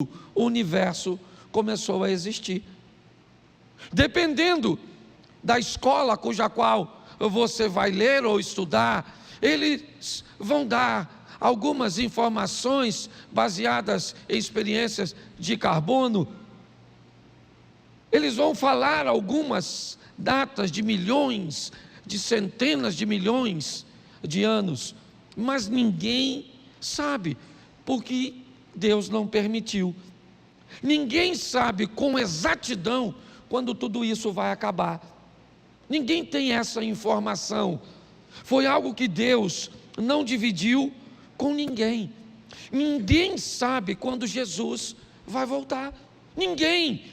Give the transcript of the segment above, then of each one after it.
o universo começou a existir. Dependendo da escola cuja qual você vai ler ou estudar, eles vão dar algumas informações baseadas em experiências de carbono. Eles vão falar algumas datas de milhões, de centenas de milhões de anos, mas ninguém sabe, porque Deus não permitiu. Ninguém sabe com exatidão quando tudo isso vai acabar. Ninguém tem essa informação. Foi algo que Deus não dividiu com ninguém. Ninguém sabe quando Jesus vai voltar. Ninguém.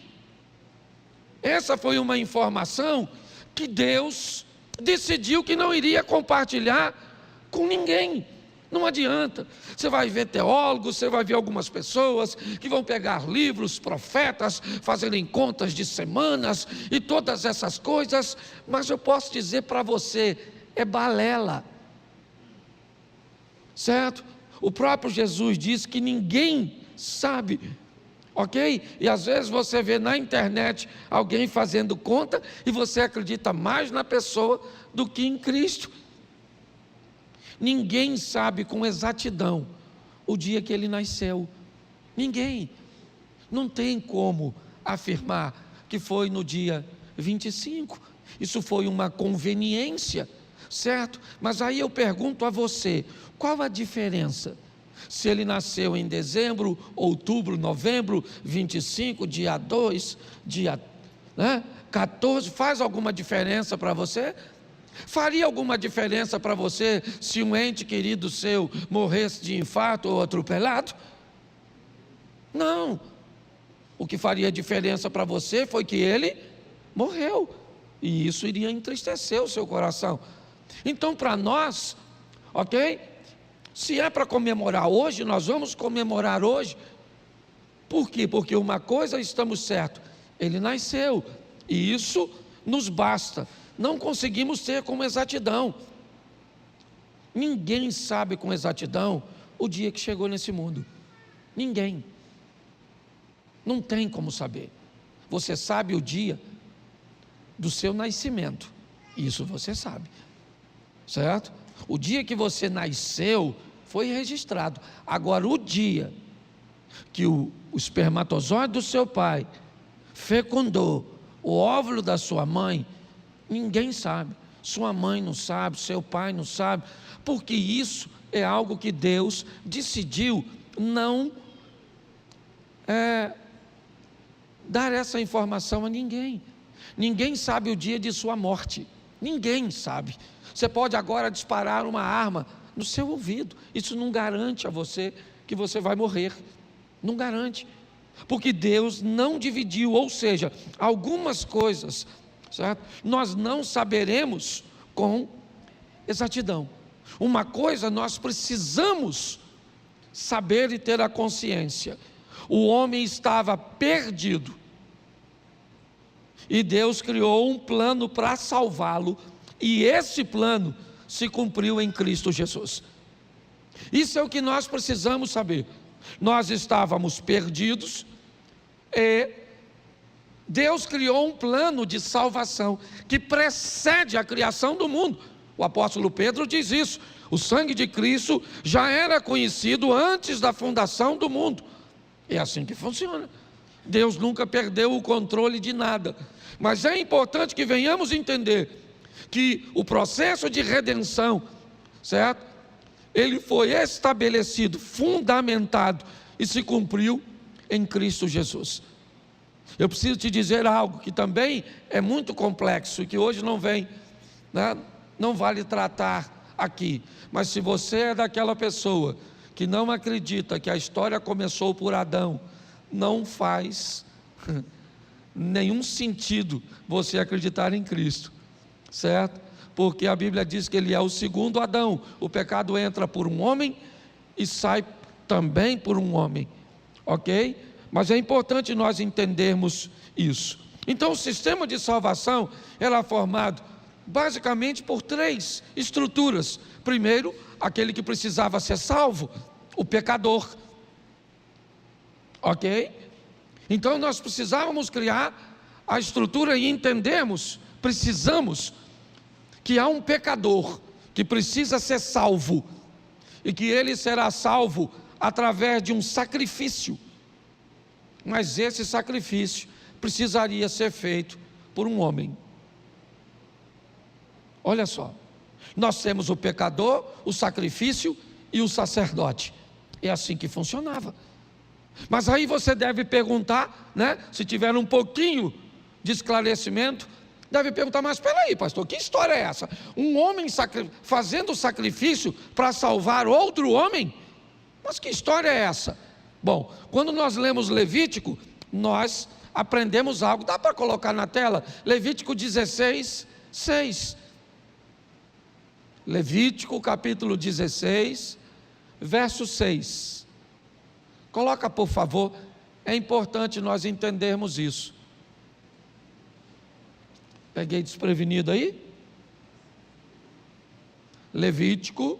Essa foi uma informação que Deus decidiu que não iria compartilhar com ninguém. Não adianta, você vai ver teólogos, você vai ver algumas pessoas que vão pegar livros, profetas, fazerem contas de semanas e todas essas coisas, mas eu posso dizer para você, é balela, certo? O próprio Jesus disse que ninguém sabe, ok? E às vezes você vê na internet alguém fazendo conta e você acredita mais na pessoa do que em Cristo. Ninguém sabe com exatidão o dia que ele nasceu. Ninguém. Não tem como afirmar que foi no dia 25. Isso foi uma conveniência, certo? Mas aí eu pergunto a você, qual a diferença? Se ele nasceu em dezembro, outubro, novembro, 25, dia 2, dia 14, faz alguma diferença para você? Faria alguma diferença para você se um ente querido seu morresse de infarto ou atropelado? Não. O que faria diferença para você foi que ele morreu, e isso iria entristecer o seu coração. Então, para nós, ok? Se é para comemorar hoje, nós vamos comemorar hoje. Por quê? Porque uma coisa estamos certos, ele nasceu, e isso nos basta. Não conseguimos ter com exatidão. Ninguém sabe com exatidão o dia que chegou nesse mundo. Ninguém. Não tem como saber. Você sabe o dia do seu nascimento. Isso você sabe. Certo? O dia que você nasceu foi registrado. Agora, o dia que o espermatozoide do seu pai fecundou o óvulo da sua mãe, ninguém sabe, sua mãe não sabe, seu pai não sabe, porque isso é algo que Deus decidiu não dar essa informação a ninguém. Ninguém sabe o dia de sua morte, ninguém sabe. Você pode agora disparar uma arma no seu ouvido, isso não garante a você que você vai morrer, não garante, porque Deus não dividiu, ou seja, algumas coisas, certo? Nós não saberemos com exatidão. Uma coisa nós precisamos saber e ter a consciência: o homem estava perdido e Deus criou um plano para salvá-lo, e esse plano se cumpriu em Cristo Jesus. Isso é o que nós precisamos saber. Nós estávamos perdidos e Deus criou um plano de salvação que precede a criação do mundo. O apóstolo Pedro diz isso: o sangue de Cristo já era conhecido antes da fundação do mundo. É assim que funciona. Deus nunca perdeu o controle de nada. Mas é importante que venhamos entender que o processo de redenção, certo? Ele foi estabelecido, fundamentado e se cumpriu em Cristo Jesus. Eu preciso te dizer algo que também é muito complexo e que hoje não vem, não vale tratar aqui. Mas se você é daquela pessoa que não acredita que a história começou por Adão, não faz nenhum sentido você acreditar em Cristo, certo? Porque a Bíblia diz que ele é o segundo Adão. O pecado entra por um homem e sai também por um homem, ok? Mas é importante nós entendermos isso. Então, o sistema de salvação era formado basicamente por 3 estruturas. Primeiro, aquele que precisava ser salvo, o pecador, Ok? Então nós precisávamos criar a estrutura e precisamos que há um pecador que precisa ser salvo, e que ele será salvo através de um sacrifício, mas esse sacrifício precisaria ser feito por um homem. Olha só, nós temos o pecador, o sacrifício e o sacerdote. É assim que funcionava. Mas aí você deve perguntar, né? Se tiver um pouquinho de esclarecimento, deve perguntar: mas espera aí, pastor, que história é essa? Um homem fazendo sacrifício para salvar outro homem? Mas que história é essa? Bom, quando nós lemos Levítico, nós aprendemos algo. Dá para colocar na tela? Levítico 16, 6. Levítico capítulo 16, verso 6. Coloca, por favor. É importante nós entendermos isso. Peguei desprevenido aí? Levítico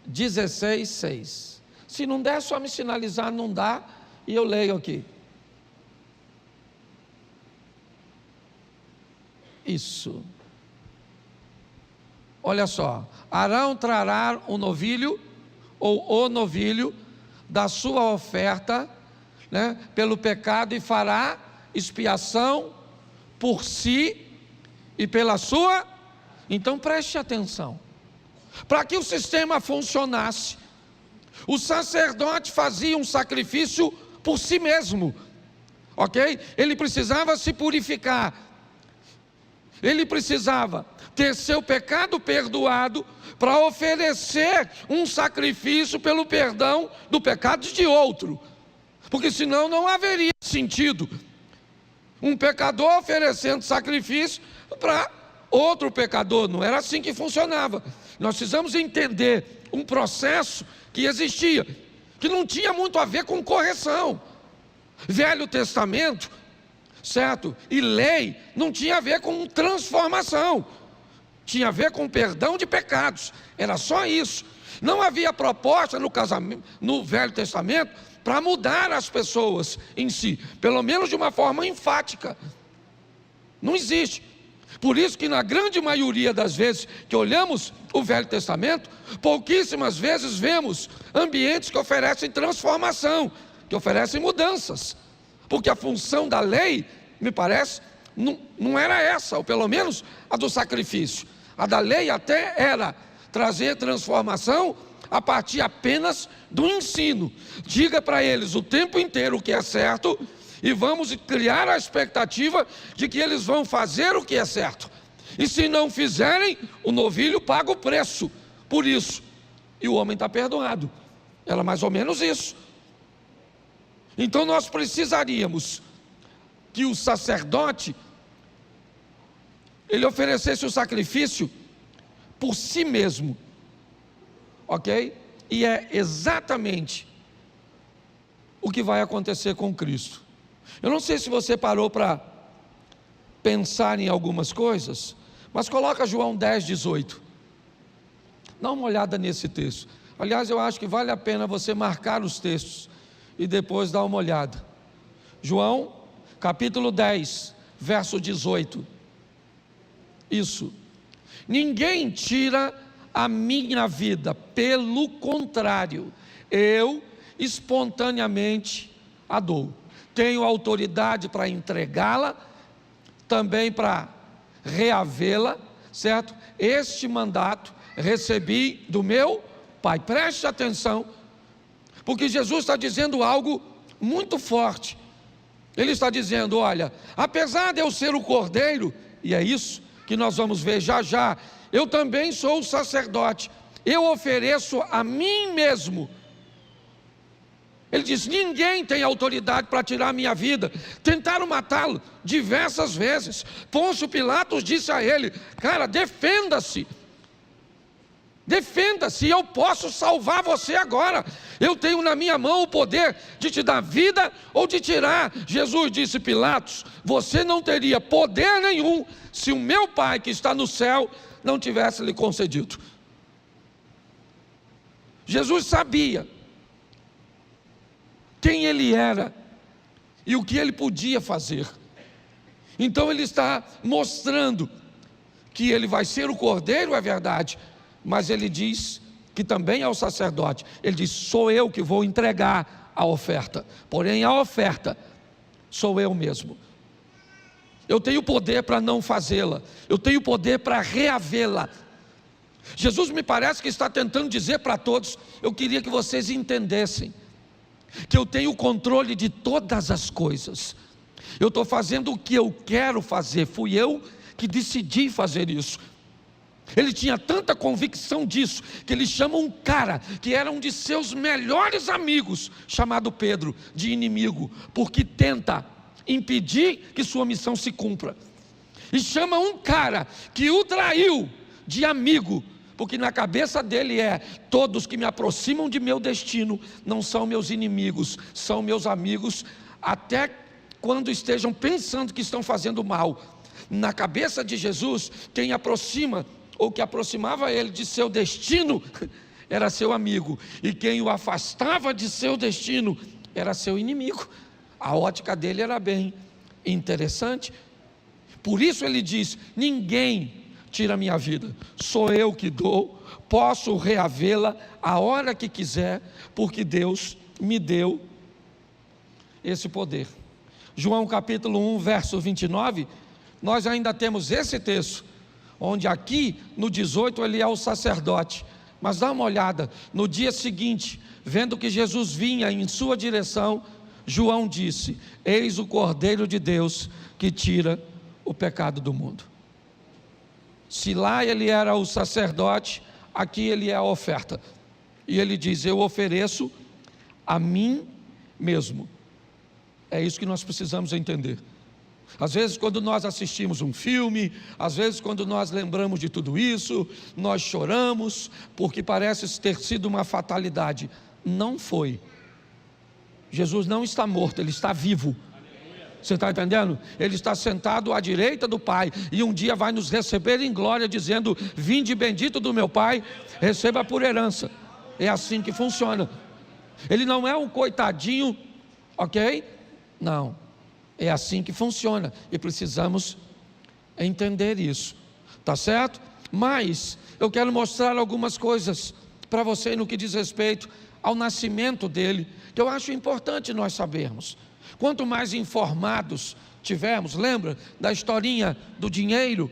16, 6. Se não der, é só me sinalizar, não dá, e eu leio aqui. Isso. Olha só. Arão trará o novilho, ou o novilho, da sua oferta, né, pelo pecado, e fará expiação por si e pela sua. Então preste atenção. Para que o sistema funcionasse, o sacerdote fazia um sacrifício por si mesmo, ok? Ele precisava se purificar, ele precisava ter seu pecado perdoado para oferecer um sacrifício pelo perdão do pecado de outro, porque senão não haveria sentido um pecador oferecendo sacrifício para outro pecador. Não era assim que funcionava. Nós precisamos entender um processo que existia, que não tinha muito a ver com correção. Velho Testamento, certo? E lei não tinha a ver com transformação, tinha a ver com perdão de pecados. Era só isso. Não havia proposta no casamento, no Velho Testamento, para mudar as pessoas em si, pelo menos de uma forma enfática. Não existe. Por isso que na grande maioria das vezes que olhamos o Velho Testamento, pouquíssimas vezes vemos ambientes que oferecem transformação, que oferecem mudanças, porque a função da lei, me parece, não era essa, ou pelo menos a do sacrifício. A da lei até era trazer transformação a partir apenas do ensino. Diga para eles o tempo inteiro o que é certo, e vamos criar a expectativa de que eles vão fazer o que é certo. E se não fizerem, o novilho paga o preço por isso, e o homem está perdoado. Era mais ou menos isso. Então nós precisaríamos que o sacerdote, ele oferecesse o sacrifício por si mesmo, ok? E é exatamente o que vai acontecer com Cristo. Eu não sei se você parou para pensar em algumas coisas, mas coloca João 10, 18. Dá uma olhada nesse texto. Aliás, eu acho que vale a pena você marcar os textos e depois dar uma olhada. João, capítulo 10, verso 18. Isso. Ninguém tira a minha vida, pelo contrário, eu espontaneamente a dou. Tenho autoridade para entregá-la, também para reavê-la, certo? Este mandato recebi do meu Pai. Preste atenção, porque Jesus está dizendo algo muito forte. Ele está dizendo: olha, apesar de eu ser o Cordeiro, e é isso que nós vamos ver já já, eu também sou o sacerdote, eu ofereço a mim mesmo. Ele diz: ninguém tem autoridade para tirar a minha vida. Tentaram matá-lo diversas vezes. Pôncio Pilatos disse a ele: cara, defenda-se, eu posso salvar você agora, eu tenho na minha mão o poder de te dar vida ou de tirar. Jesus disse: Pilatos, você não teria poder nenhum se o meu Pai que está no céu não tivesse lhe concedido. Jesus sabia quem ele era e o que ele podia fazer. Então ele está mostrando que ele vai ser o cordeiro, é verdade, mas ele diz que também é o sacerdote. Ele diz: sou eu que vou entregar a oferta, porém a oferta sou eu mesmo. Eu tenho poder para não fazê-la, eu tenho poder para reavê-la. Jesus me parece que está tentando dizer para todos: eu queria que vocês entendessem que eu tenho o controle de todas as coisas. Eu estou fazendo o que eu quero fazer, fui eu que decidi fazer isso. Ele tinha tanta convicção disso, que ele chama um cara, que era um de seus melhores amigos, chamado Pedro, de inimigo, porque tenta impedir que sua missão se cumpra. E chama um cara que o traiu de amigo, porque na cabeça dele todos que me aproximam de meu destino não são meus inimigos, são meus amigos, até quando estejam pensando que estão fazendo mal. Na cabeça de Jesus, quem aproxima, ou que aproximava ele de seu destino, era seu amigo, e quem o afastava de seu destino, era seu inimigo. A ótica dele era bem interessante. Por isso ele diz: ninguém tira a minha vida, sou eu que dou, posso reavê-la a hora que quiser, porque Deus me deu esse poder. João capítulo 1, verso 29, nós ainda temos esse texto, onde aqui no 18 ele é o sacerdote, mas dá uma olhada, no dia seguinte, vendo que Jesus vinha em sua direção, João disse: eis o Cordeiro de Deus que tira o pecado do mundo. Se lá ele era o sacerdote, aqui ele é a oferta. E ele diz: eu ofereço a mim mesmo. É isso que nós precisamos entender. Às vezes quando nós assistimos um filme, às vezes quando nós lembramos de tudo isso, nós choramos, porque parece ter sido uma fatalidade. Não foi. Jesus não está morto, ele está vivo. Você está entendendo? Ele está sentado à direita do Pai, e um dia vai nos receber em glória, dizendo: vinde bendito do meu Pai, receba por herança. É assim que funciona. Ele não é um coitadinho, ok? Não, é assim que funciona, e precisamos entender isso, tá certo? Mas eu quero mostrar algumas coisas para você no que diz respeito ao nascimento dele, que eu acho importante nós sabermos. Quanto mais informados tivermos, lembra da historinha do dinheiro?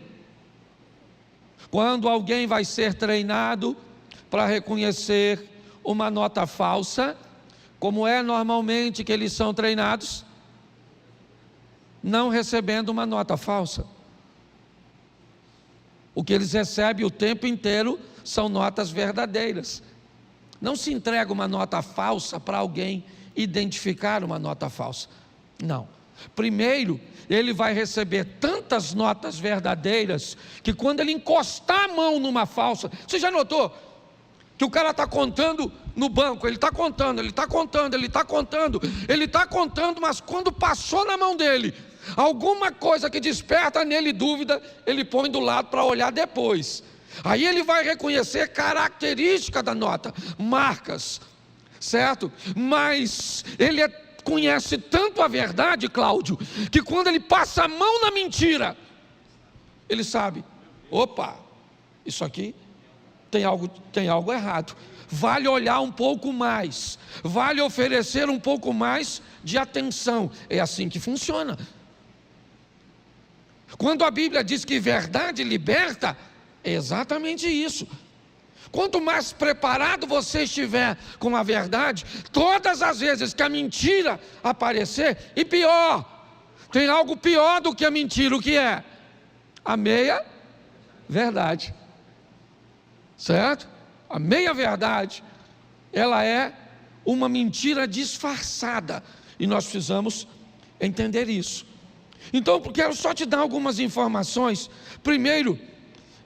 Quando alguém vai ser treinado para reconhecer uma nota falsa, como é normalmente que eles são treinados? Não recebendo uma nota falsa. O que eles recebem o tempo inteiro são notas verdadeiras. Não se entrega uma nota falsa para alguém identificar uma nota falsa. Não. Primeiro, ele vai receber tantas notas verdadeiras, que quando ele encostar a mão numa falsa, você já notou que o cara está contando no banco, ele está contando, mas quando passou na mão dele, alguma coisa que desperta nele dúvida, ele põe do lado para olhar depois. Aí ele vai reconhecer características da nota, marcas, certo? Mas ele conhece tanto a verdade, Cláudio, que quando ele passa a mão na mentira, ele sabe: opa, isso aqui tem algo errado. Vale olhar um pouco mais, vale oferecer um pouco mais de atenção. É assim que funciona. Quando a Bíblia diz que verdade liberta, é exatamente isso. Quanto mais preparado você estiver com a verdade, todas as vezes que a mentira aparecer, e pior, tem algo pior do que a mentira, o que é? A meia verdade, certo? A meia verdade, ela é uma mentira disfarçada, e nós precisamos entender isso. Então, quero só te dar algumas informações. Primeiro,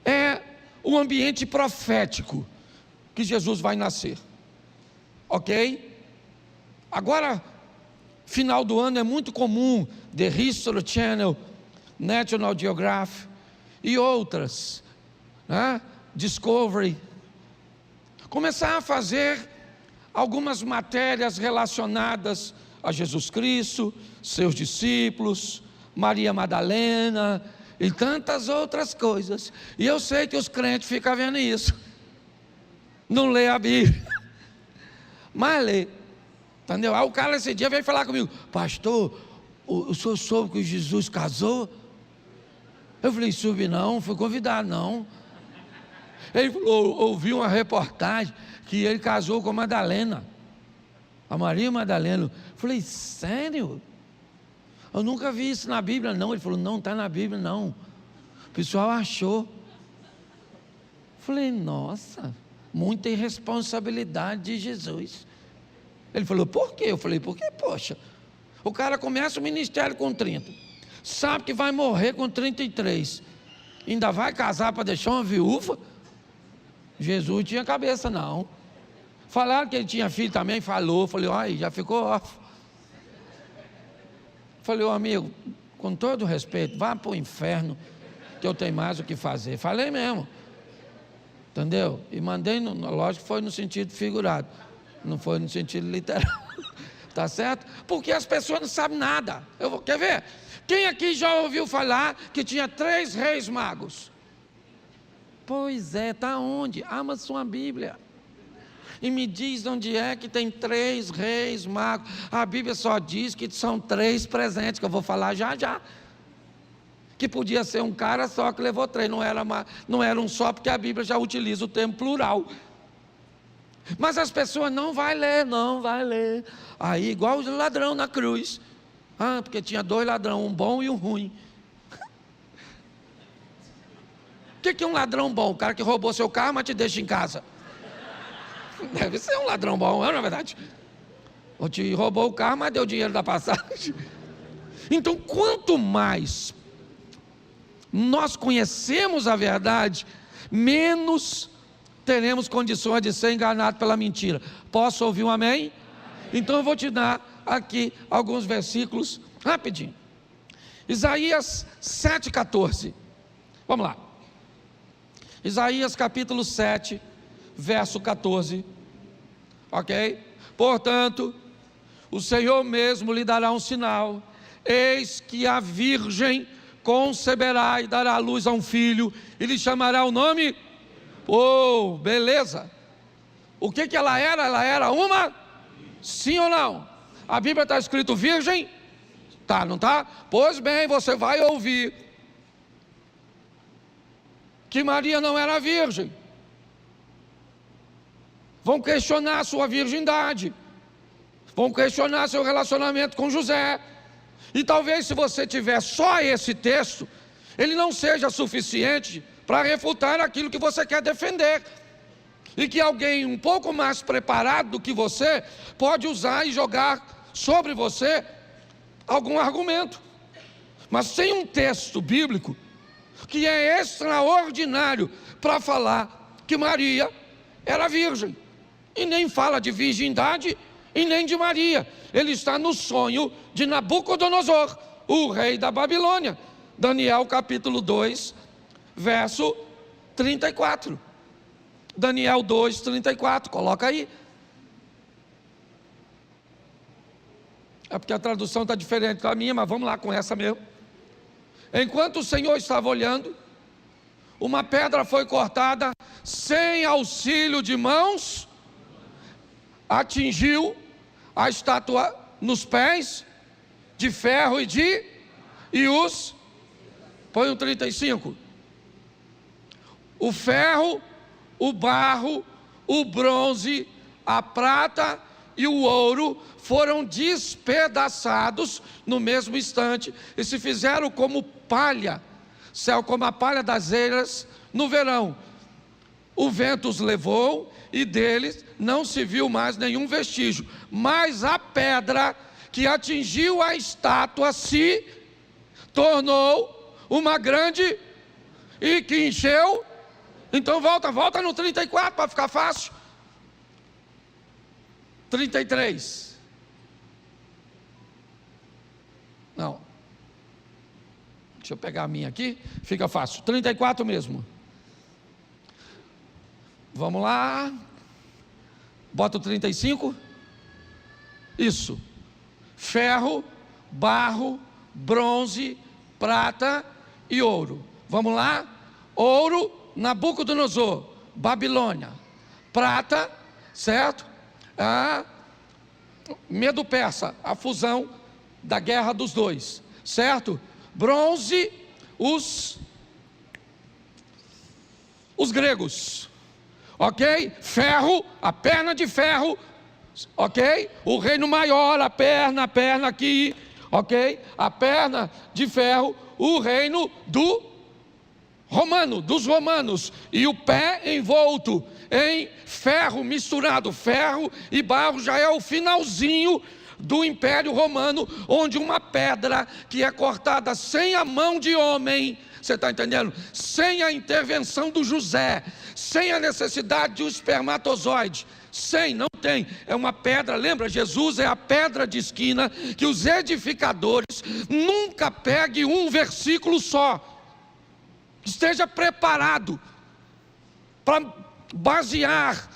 é o ambiente profético que Jesus vai nascer, ok? Agora, final do ano é muito comum The History Channel, National Geographic e outras, né? Discovery, começar a fazer algumas matérias relacionadas a Jesus Cristo, seus discípulos, Maria Madalena e tantas outras coisas. E eu sei que os crentes ficam vendo isso, não lê a Bíblia, mas lê, entendeu? Aí o cara esse dia veio falar comigo: pastor, o senhor soube que Jesus casou? Eu falei: soube não, fui convidado não. Ele falou: ouvi uma reportagem que ele casou com a Madalena, a Maria Madalena. Eu falei: sério? Eu nunca vi isso na Bíblia não. Ele falou: não está na Bíblia não, o pessoal achou. Eu falei: nossa, muita irresponsabilidade de Jesus. Ele falou: por quê? Eu falei: porque, poxa, o cara começa o ministério com 30, sabe que vai morrer com 33, ainda vai casar para deixar uma viúva? Jesus tinha cabeça não. Falaram que ele tinha filho também, falou. Falei: ai, já ficou órfão. Falei: ô amigo, com todo respeito, vá para o inferno, que eu tenho mais o que fazer. Falei mesmo, entendeu? E mandei, lógico que foi no sentido figurado, não foi no sentido literal. Tá certo? Porque as pessoas não sabem nada. Quer ver? Quem aqui já ouviu falar que tinha 3 reis magos? Pois é, está onde? Ama sua Bíblia e me diz onde é que tem 3 reis magos. A Bíblia só diz que são 3 presentes, que eu vou falar já já, que podia ser um cara só que levou 3, não era um só, porque a Bíblia já utiliza o termo plural. Mas as pessoas não vai ler. Aí igual o ladrão na cruz, porque tinha 2 ladrões, um bom e um ruim. O que é um ladrão bom? O cara que roubou seu carro, mas te deixa em casa. Deve ser um ladrão bom, não é verdade? Ou te roubou o carro, mas deu dinheiro da passagem. Então, quanto mais nós conhecemos a verdade, menos teremos condições de ser enganados pela mentira. Posso ouvir um amém? Então eu vou te dar aqui alguns versículos rapidinho. Isaías 7,14. Vamos lá. Isaías capítulo 7, verso 14, ok? Portanto, o Senhor mesmo lhe dará um sinal: eis que a virgem conceberá e dará à luz a um filho, e lhe chamará o nome. Oh, beleza! O que ela era? Ela era uma? Sim ou não? A Bíblia está escrito virgem? Tá, não tá? Pois bem, você vai ouvir que Maria não era virgem. Vão questionar sua virgindade, vão questionar seu relacionamento com José. E talvez, se você tiver só esse texto, ele não seja suficiente para refutar aquilo que você quer defender, e que alguém um pouco mais preparado do que você pode usar e jogar sobre você algum argumento. Mas sem um texto bíblico que é extraordinário para falar que Maria era virgem, e nem fala de virgindade e nem de Maria. Ele está no sonho de Nabucodonosor, o rei da Babilônia. Daniel capítulo 2, verso 34. Daniel 2, 34, coloca aí. É porque a tradução está diferente da minha, mas vamos lá com essa mesmo. Enquanto o Senhor estava olhando, uma pedra foi cortada sem auxílio de mãos, atingiu a estátua nos pés, de ferro e os, põe o 35, o ferro, o barro, o bronze, a prata e o ouro foram despedaçados no mesmo instante, e se fizeram como palha, como a palha das eiras no verão. O vento os levou, e deles não se viu mais nenhum vestígio, mas a pedra que atingiu a estátua se tornou uma grande, e que encheu. Então volta no 34 para ficar fácil. 33. Não. Deixa eu pegar a minha aqui, fica fácil. 34 mesmo. Vamos lá. Bota o 35. Isso. Ferro, barro, bronze, prata e ouro. Vamos lá? Ouro, Nabucodonosor, Babilônia. Prata, certo? Medo-Persa, a fusão da guerra dos dois, certo? Bronze, os gregos, ok? Ferro, a perna de ferro, ok? O reino maior, a perna aqui, ok? A perna de ferro, o reino dos romanos, e o pé envolto em ferro misturado. Ferro e barro já é o finalzinho do Império Romano, onde uma pedra que é cortada sem a mão de homem, você está entendendo? Sem a intervenção do José, sem a necessidade de um espermatozoide, não tem, é uma pedra. Lembra, Jesus é a pedra de esquina, que os edificadores nunca peguem um versículo só. Esteja preparado para basear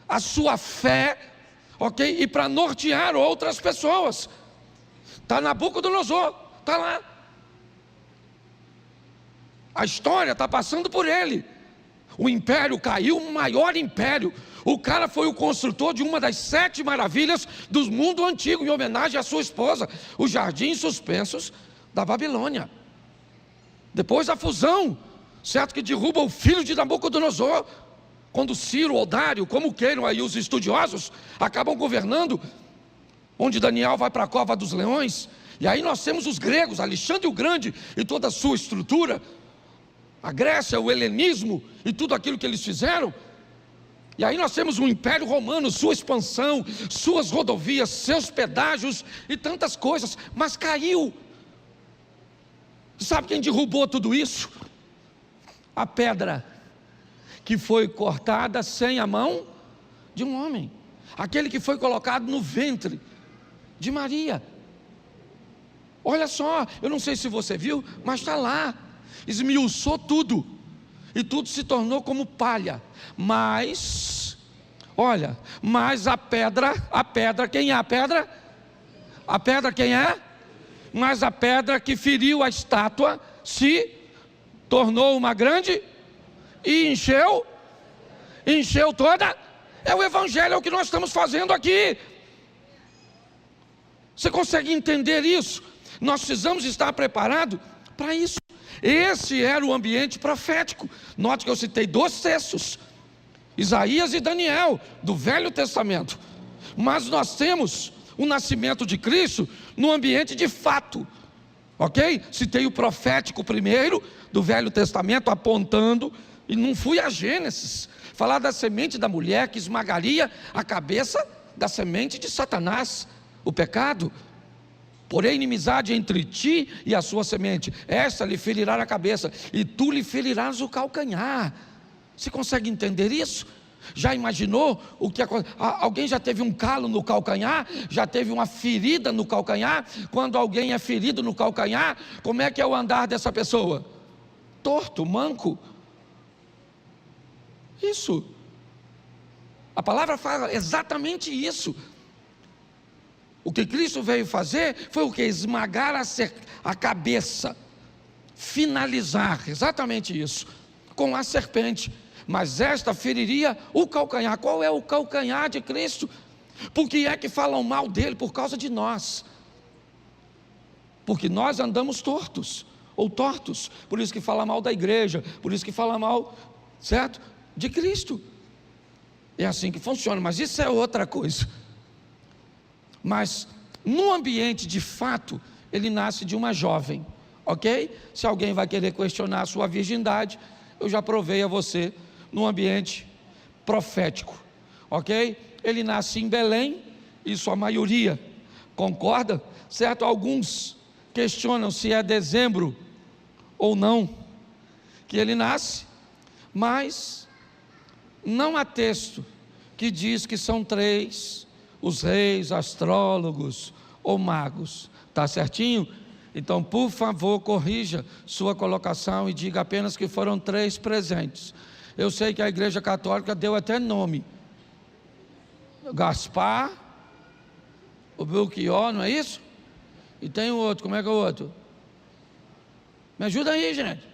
a sua fé, ok? E para nortear outras pessoas. Está Nabucodonosor, está lá. A história está passando por ele. O império caiu, o maior império. O cara foi o construtor de uma das 7 maravilhas do mundo antigo, em homenagem à sua esposa, os jardins suspensos da Babilônia. Depois da fusão, certo, que derruba o filho de Nabucodonosor, quando Ciro ou Dário, como queiram aí os estudiosos, acabam governando, onde Daniel vai para a cova dos leões, e aí nós temos os gregos, Alexandre o Grande e toda a sua estrutura, a Grécia, o helenismo e tudo aquilo que eles fizeram, e aí nós temos o Império Romano, sua expansão, suas rodovias, seus pedágios e tantas coisas, mas caiu. Sabe quem derrubou tudo isso? A pedra que foi cortada sem a mão de um homem, aquele que foi colocado no ventre de Maria. Olha só, eu não sei se você viu, mas está lá, esmiuçou tudo, e tudo se tornou como palha. Mas, olha, mas a pedra, quem é a pedra? A pedra quem é? Mas a pedra que feriu a estátua se tornou uma grande e encheu toda. É o evangelho, é o que nós estamos fazendo aqui. Você consegue entender isso? Nós precisamos estar preparados para isso. Esse era o ambiente profético. Note que eu citei 2 textos, Isaías e Daniel, do Velho Testamento. Mas nós temos o nascimento de Cristo no ambiente de fato, ok? Citei o profético primeiro, do Velho Testamento, apontando, e não fui a Gênesis, falar da semente da mulher que esmagaria a cabeça da semente de Satanás, o pecado. Porém, inimizade entre ti e a sua semente, esta lhe ferirá a cabeça, e tu lhe ferirás o calcanhar. Você consegue entender isso? Já imaginou o que acontece? Alguém já teve um calo no calcanhar? Já teve uma ferida no calcanhar? Quando alguém é ferido no calcanhar, como é que é o andar dessa pessoa? Torto, manco. Isso. A palavra fala exatamente isso. O que Cristo veio fazer foi o que? Esmagar a cabeça, finalizar, exatamente isso, com a serpente. Mas esta feriria o calcanhar. Qual é o calcanhar de Cristo? Por que é que falam mal dele? Por causa de nós. Porque nós andamos tortos, ou tortos. Por isso que fala mal da igreja, por isso que fala mal, certo? De Cristo. É assim que funciona, mas isso é outra coisa. Mas no ambiente de fato, ele nasce de uma jovem, ok? Se alguém vai querer questionar a sua virgindade, eu já provei a você no ambiente profético, ok? Ele nasce em Belém, isso a maioria concorda, certo? Alguns questionam se é dezembro ou não que ele nasce, mas não há texto que diz que são 3 os reis, astrólogos ou magos, está certinho? Então, por favor, corrija sua colocação e diga apenas que foram 3 presentes. Eu sei que a Igreja Católica deu até nome, Gaspar, o Belchior, não é isso? E tem o outro, como é que é o outro? Me ajuda aí, gente.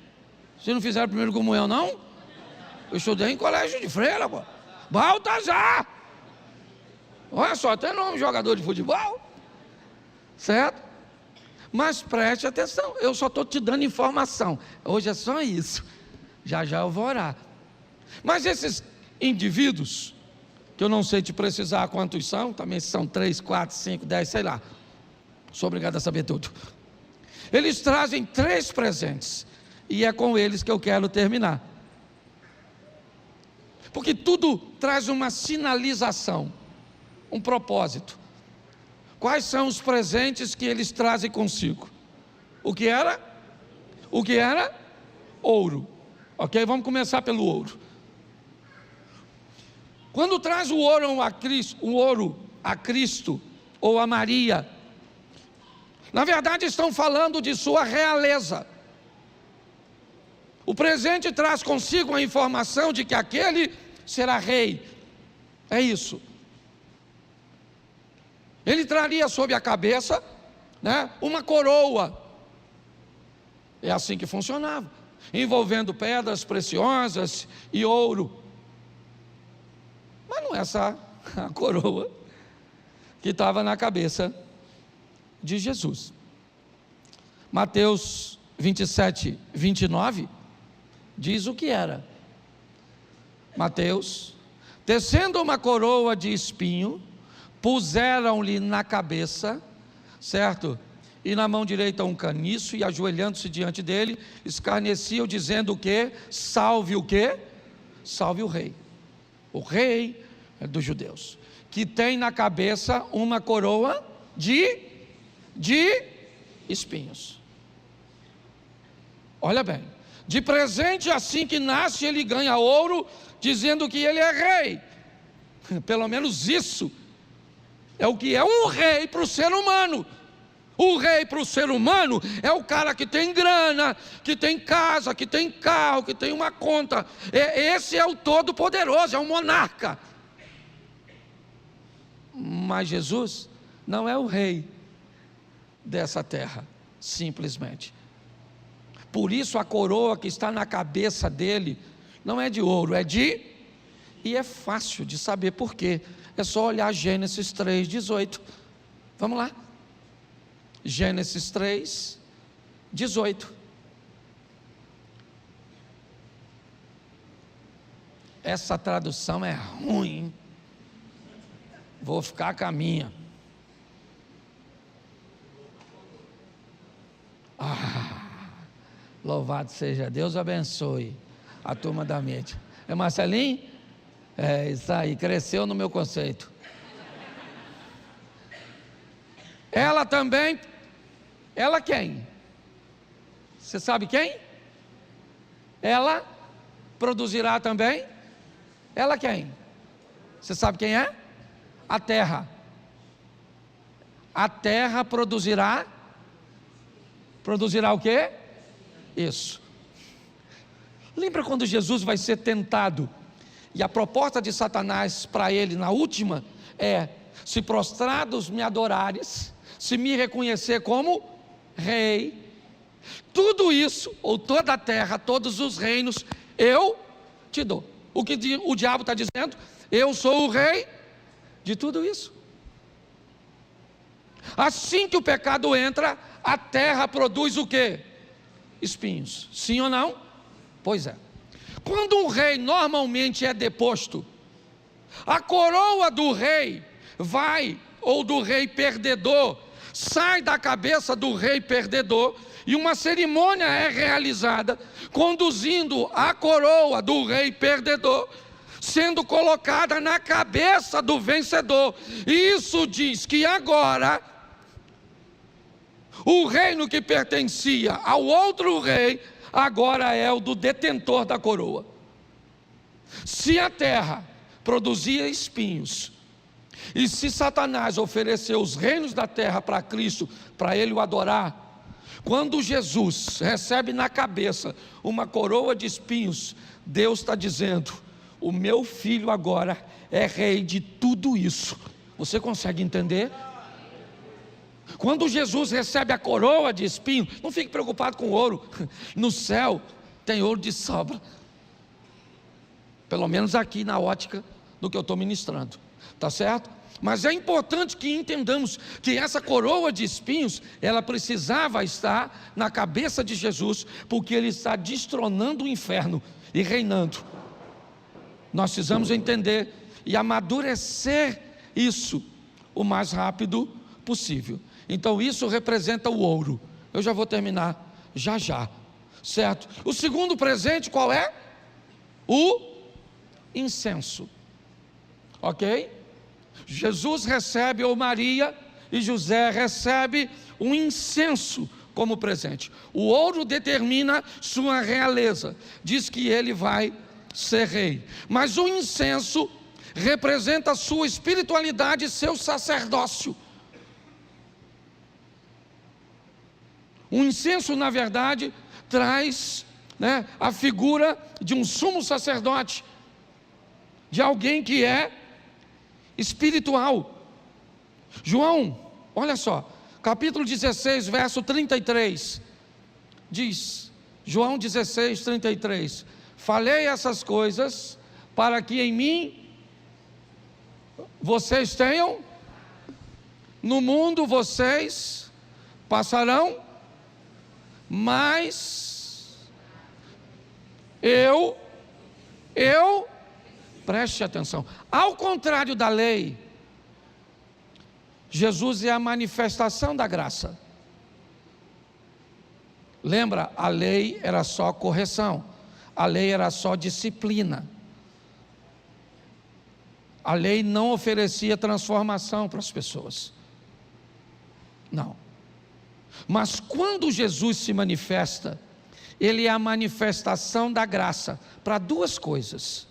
Se não fizeram primeiro comunhão, não? Eu estudei em colégio de freira, pô. Baltazar! Olha só, até nome jogador de futebol. Certo? Mas preste atenção, eu só estou te dando informação. Hoje é só isso. Já já eu vou orar. Mas esses indivíduos, que eu não sei te precisar quantos são, também são 3, 4, 5, 10, sei lá. Sou obrigado a saber tudo. Eles trazem 3 presentes. E é com eles que eu quero terminar. Porque tudo traz uma sinalização, um propósito. Quais são os presentes que eles trazem consigo? O que era? O que era? Ouro. Ok? Vamos começar pelo ouro. Quando traz o ouro a Cristo ou a Maria, na verdade estão falando de sua realeza. O presente traz consigo a informação de que aquele será rei. É isso. Ele traria sobre a cabeça, né, uma coroa. É assim que funcionava, envolvendo pedras preciosas e ouro. Mas não é essa a coroa que estava na cabeça de Jesus. Mateus 27, 29 diz o que era. Mateus: tecendo uma coroa de espinho, puseram-lhe na cabeça, certo? E na mão direita um caniço, e ajoelhando-se diante dele, escarneciam, dizendo o quê? Salve o quê? Salve o rei dos judeus, que tem na cabeça uma coroa de espinhos. Olha bem, de presente assim que nasce ele ganha ouro, dizendo que ele é rei. Pelo menos isso é o que é um rei para o ser humano. O rei para o ser humano é o cara que tem grana, que tem casa, que tem carro, que tem uma conta. Esse é o todo-poderoso, é o monarca. Mas Jesus não é o rei dessa terra, simplesmente. Por isso a coroa que está na cabeça dele não é de ouro, e é fácil de saber por quê. É só olhar Gênesis 3:18. Vamos lá. Gênesis 3:18. Essa tradução é ruim, hein? Vou ficar com a minha. Louvado seja Deus, abençoe a turma da mente. É Marcelinho? É isso aí, cresceu no meu conceito. Ela também, ela quem? Você sabe quem? Ela produzirá também. Ela quem? Você sabe quem é? A terra. A terra produzirá o quê? Isso. Lembra quando Jesus vai ser tentado? E a proposta de Satanás para ele na última é: se prostrados me adorares, se me reconhecer como rei, tudo isso, ou toda a terra, todos os reinos, eu te dou. O que o diabo está dizendo? Eu sou o rei de tudo isso. Assim que o pecado entra, a terra produz o quê? Espinhos. Sim ou não? Pois é. Quando um rei normalmente é deposto, a coroa do rei vai, ou do rei perdedor, sai da cabeça do rei perdedor, e uma cerimônia é realizada, conduzindo a coroa do rei perdedor, sendo colocada na cabeça do vencedor. Isso diz que agora o reino que pertencia ao outro rei, agora é o do detentor da coroa. Se a terra produzia espinhos, e se Satanás ofereceu os reinos da terra para Cristo, para ele o adorar, quando Jesus recebe na cabeça uma coroa de espinhos, Deus está dizendo: o meu filho agora é rei de tudo isso. Você consegue entender? Quando Jesus recebe a coroa de espinho, não fique preocupado com ouro. No céu tem ouro de sobra. Pelo menos aqui na ótica do que eu estou ministrando. Tá certo? Mas é importante que entendamos que essa coroa de espinhos, ela precisava estar na cabeça de Jesus, porque ele está destronando o inferno e reinando. Nós precisamos entender e amadurecer isso o mais rápido possível. Então isso representa o ouro. Eu já vou terminar já, certo? O segundo presente qual é? O incenso. Ok? Jesus recebe, ou Maria e José recebe um incenso como presente. O ouro determina sua realeza, diz que ele vai ser rei. Mas o incenso representa a sua espiritualidade e seu sacerdócio. O incenso, na verdade, traz, a figura de um sumo sacerdote, de alguém que é espiritual. João, olha só, capítulo 16, verso 33, diz, João 16, 33, falei essas coisas para que em mim vocês tenham, no mundo vocês passarão, mas eu preste atenção, ao contrário da lei, Jesus é a manifestação da graça. Lembra, a lei era só correção, a lei era só disciplina, a lei não oferecia transformação para as pessoas, não. Mas quando Jesus se manifesta, ele é a manifestação da graça para duas coisas,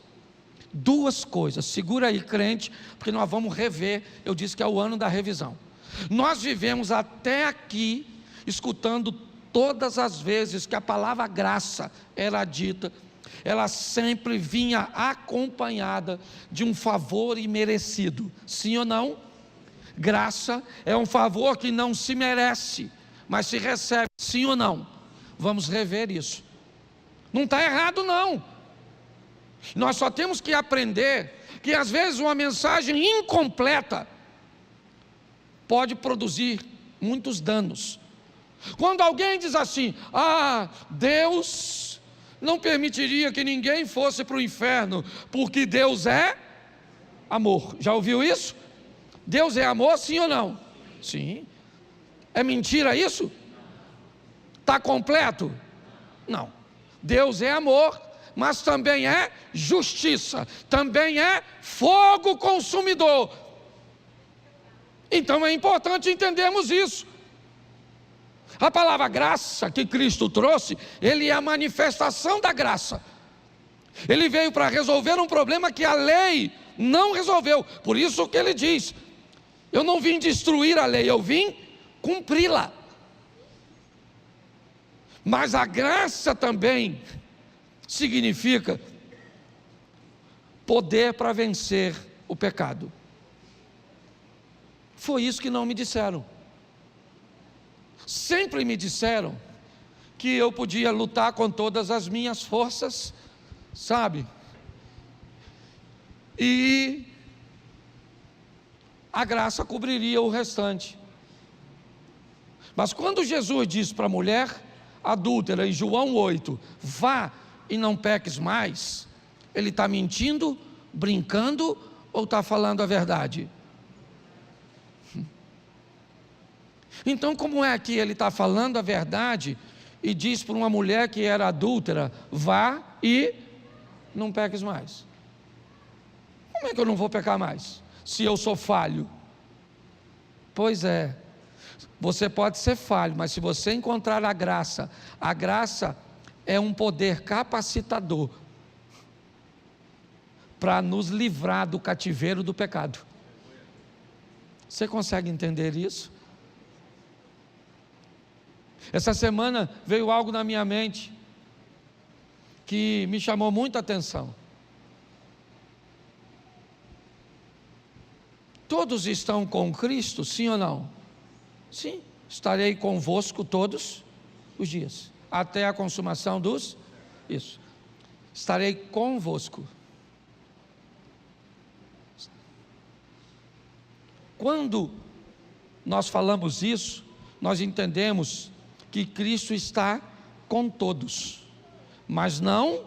segura aí, crente, porque nós vamos rever. Eu disse que é o ano da revisão. Nós vivemos até aqui escutando todas as vezes que a palavra graça era dita, ela sempre vinha acompanhada de um favor imerecido, sim ou não? Graça é um favor que não se merece, mas se recebe, sim ou não? Vamos rever isso. Não está errado não. Nós só temos que aprender que às vezes uma mensagem incompleta pode produzir muitos danos. Quando alguém diz assim, Deus não permitiria que ninguém fosse para o inferno, porque Deus é amor. Já ouviu isso? Deus é amor, sim ou não? Sim. É mentira isso? Está completo? Não. Deus é amor, mas também é justiça, também é fogo consumidor. Então é importante entendermos isso. A palavra graça que Cristo trouxe, ele é a manifestação da graça. Ele veio para resolver um problema que a lei não resolveu. Por isso que ele diz, eu não vim destruir a lei, eu vim cumpri-la. Mas a graça também significa poder para vencer o pecado. Foi isso que não me disseram. Sempre me disseram que eu podia lutar com todas as minhas forças, sabe? E a graça cobriria o restante. Mas quando Jesus disse para a mulher adúltera em João 8, vá e não peques mais, ele está mentindo, brincando ou está falando a verdade? Então como é que ele está falando a verdade e diz para uma mulher que era adúltera, vá e não peques mais? Como é que eu não vou pecar mais, se eu sou falho? Pois é, você pode ser falho, mas se você encontrar a graça é um poder capacitador para nos livrar do cativeiro do pecado. Você consegue entender isso? Essa semana veio algo na minha mente que me chamou muita atenção. todos estão com Cristo, sim ou não? Sim, estarei convosco todos os dias, até a consumação dos... Isso, estarei convosco. Quando nós falamos isso, nós entendemos que Cristo está com todos, mas não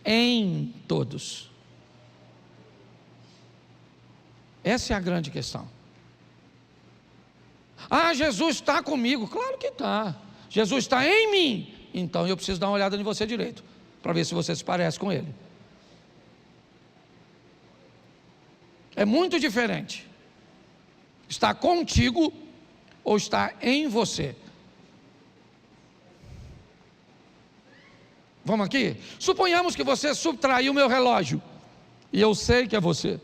em todos. Essa é a grande questão. Ah, Jesus está comigo. Claro que está. Jesus está em mim. Então eu preciso dar uma olhada em você direito, para ver se você se parece com Ele. É muito diferente estar contigo ou estar em você. Vamos aqui? Suponhamos que você subtraiu o meu relógio, e eu sei que é você.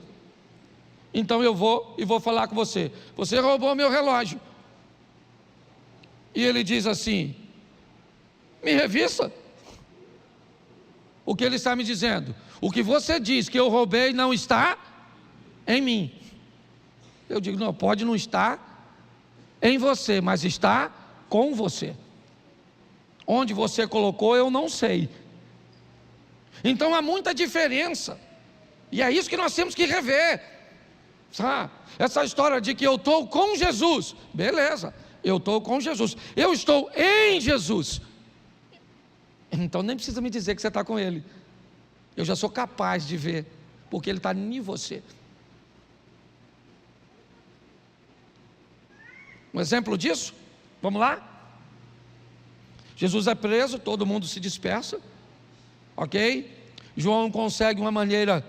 Então eu vou falar com você. Você roubou meu relógio. E ele diz assim: me revista. O que ele está me dizendo? O que você diz que eu roubei não está em mim. Eu digo, não, pode não estar em você, mas está com você. Onde você colocou eu não sei. Então há muita diferença. E é isso que nós temos que rever. Sabe? Essa história de que eu estou com Jesus. Beleza, eu estou com Jesus. Eu estou em Jesus. Então nem precisa me dizer que você está com Ele. Eu já sou capaz de ver, porque Ele está em você. Um exemplo disso? Vamos lá? Jesus é preso, todo mundo se dispersa, ok? João consegue uma maneira,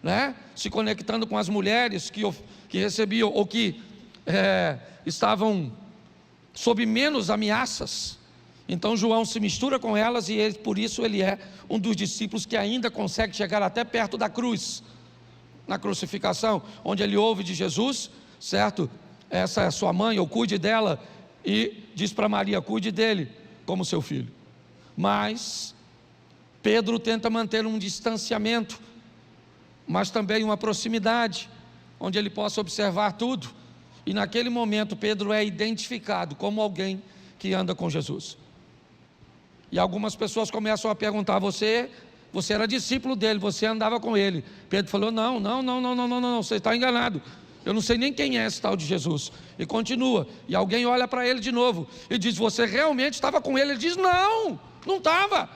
né, se conectando com as mulheres que recebiam, ou que estavam sob menos ameaças. Então João se mistura com elas, e por isso ele é um dos discípulos que ainda consegue chegar até perto da cruz, na crucificação, onde ele ouve de Jesus, certo? Essa é sua mãe, ou cuide dela, e diz para Maria, cuide dele como seu filho. Mas Pedro tenta manter um distanciamento, mas também uma proximidade, onde ele possa observar tudo. E naquele momento Pedro é identificado como alguém que anda com Jesus. E algumas pessoas começam a perguntar: você era discípulo dele, você andava com ele? Pedro falou: não, você está enganado. Eu não sei nem quem é esse tal de Jesus. E continua, e alguém olha para ele de novo e diz: você realmente estava com ele? Ele diz: não estava.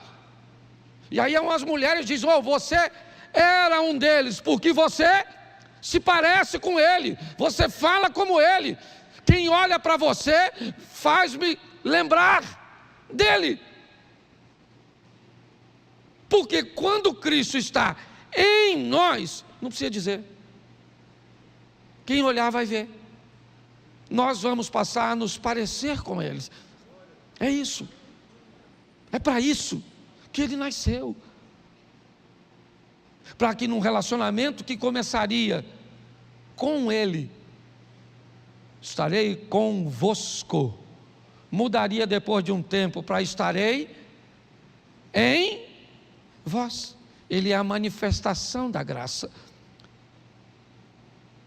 E aí umas mulheres dizem: você era um deles, porque você se parece com ele, você fala como ele. Quem olha para você faz-me lembrar dele. Porque quando Cristo está em nós, não precisa dizer, quem olhar vai ver. Nós vamos passar a nos parecer com eles. É isso. É para isso que ele nasceu. Para que num relacionamento que começaria com ele, estarei convosco, mudaria depois de um tempo para estarei em vós. Ele é a manifestação da graça.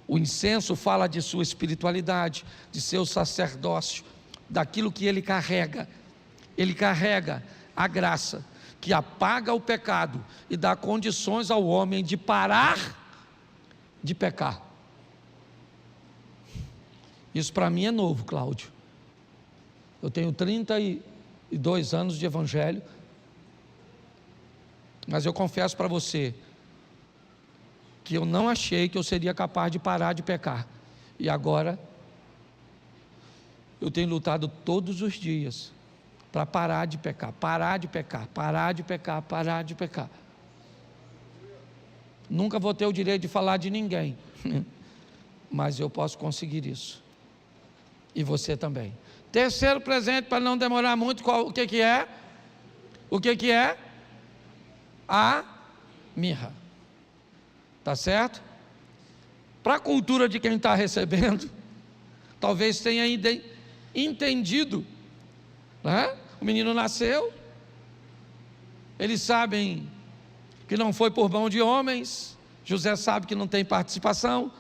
O incenso fala de sua espiritualidade, de seu sacerdócio, daquilo que ele carrega. Ele carrega a graça que apaga o pecado e dá condições ao homem de parar de pecar. Isso para mim é novo, Cláudio. Eu tenho 32 anos de evangelho, mas eu confesso para você que eu não achei que eu seria capaz de parar de pecar. E agora eu tenho lutado todos os dias para parar de pecar, parar de pecar, parar de pecar, parar de pecar. Nunca vou ter o direito de falar de ninguém, mas eu posso conseguir isso. E você também. Terceiro presente, para não demorar muito, o que é? O que é? A mirra. Tá certo? Para a cultura de quem está recebendo, talvez tenha entendido, né? O menino nasceu, eles sabem que não foi por mão de homens, José sabe que não tem participação,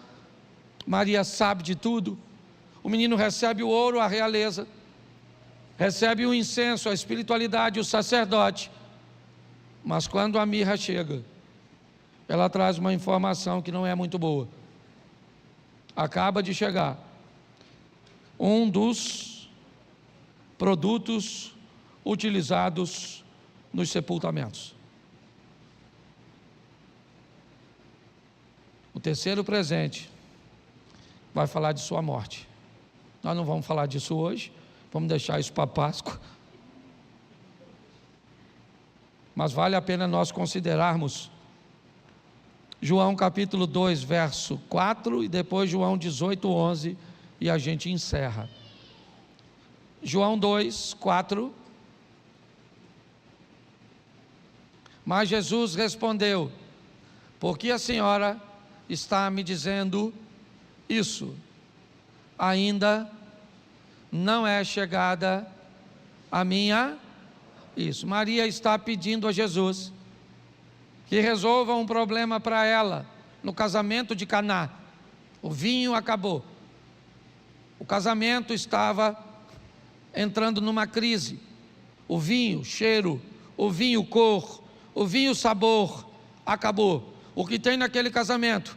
Maria sabe de tudo. O menino recebe o ouro, a realeza, recebe o incenso, a espiritualidade, o sacerdote. Mas quando a mirra chega, ela traz uma informação que não é muito boa. Acaba de chegar um dos produtos utilizados nos sepultamentos. O terceiro presente vai falar de sua morte. Nós não vamos falar disso hoje, vamos deixar isso para a Páscoa. Mas vale a pena nós considerarmos João capítulo 2, verso 4 e depois João 18, 11 e a gente encerra. João 2, 4. Mas Jesus respondeu: por que a senhora está me dizendo isso? Ainda não é chegada a minha... Isso, Maria está pedindo a Jesus que resolva um problema para ela, no casamento de Caná. O vinho acabou, o casamento estava entrando numa crise, o vinho, cheiro, o vinho, cor, o vinho, sabor, acabou. O que tem naquele casamento?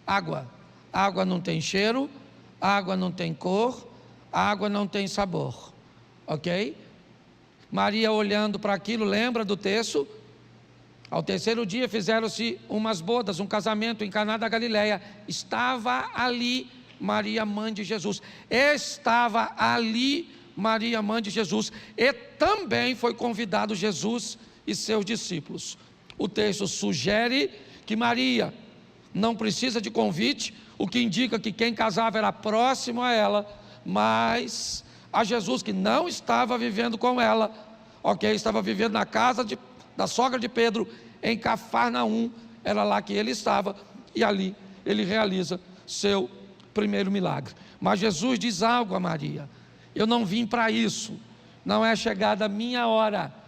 Água. Água não tem cheiro, água não tem cor, água não tem sabor, ok? Maria olhando para aquilo, lembra do texto? Ao terceiro dia fizeram-se umas bodas, um casamento em Caná da Galileia. Estava ali Maria, mãe de Jesus. Estava ali Maria, mãe de Jesus. E também foi convidado Jesus e seus discípulos. O texto sugere que Maria não precisa de convite, o que indica que quem casava era próximo a ela, mas a Jesus, que não estava vivendo com ela, ok, estava vivendo na casa da sogra de Pedro, em Cafarnaum, era lá que ele estava, e ali ele realiza seu primeiro milagre. Mas Jesus diz algo a Maria: eu não vim para isso, não é chegada a minha hora.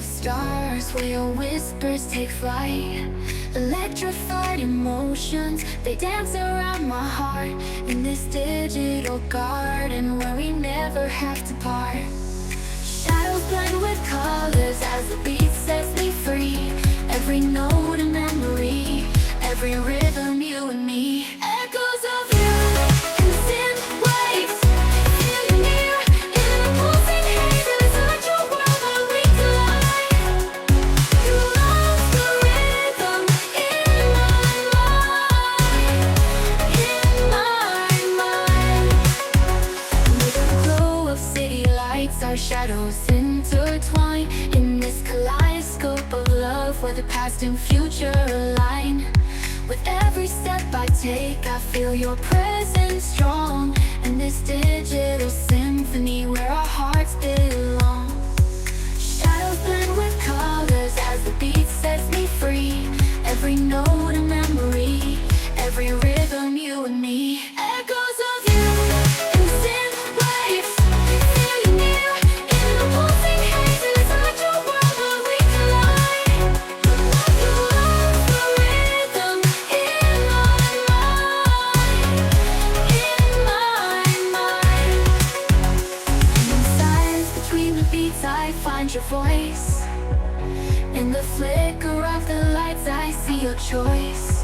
stars where your whispers take flight. Electrified emotions, they dance around my heart. In this digital garden where we never have to part. Shadows blend with colors as the beat sets me free. Every note a memory, every rhythm you and me. Echoes of you in synth waves, feel you near in the pulsing haze. It's such a world where we collide. You love the rhythm in my mind. With the glow of city lights, our shadows intertwine. In this kaleidoscope of love where the past and future align. With every step I take, I feel your presence strong. And this digital symphony where our hearts belong. Shadows blend with colors as the beat sets me free. Every note a memory, every rhythm you and me. Echoes of you in synth waves, feel you near in the pulsing haze. It's such a world where we collide. You love the rhythm in my mind. And in silence between the beats I find your voice. In the flicker of the lights I see your choice.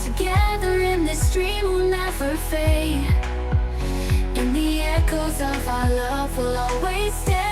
Together in this dream we'll never fade. In the echoes of our love we'll always stay.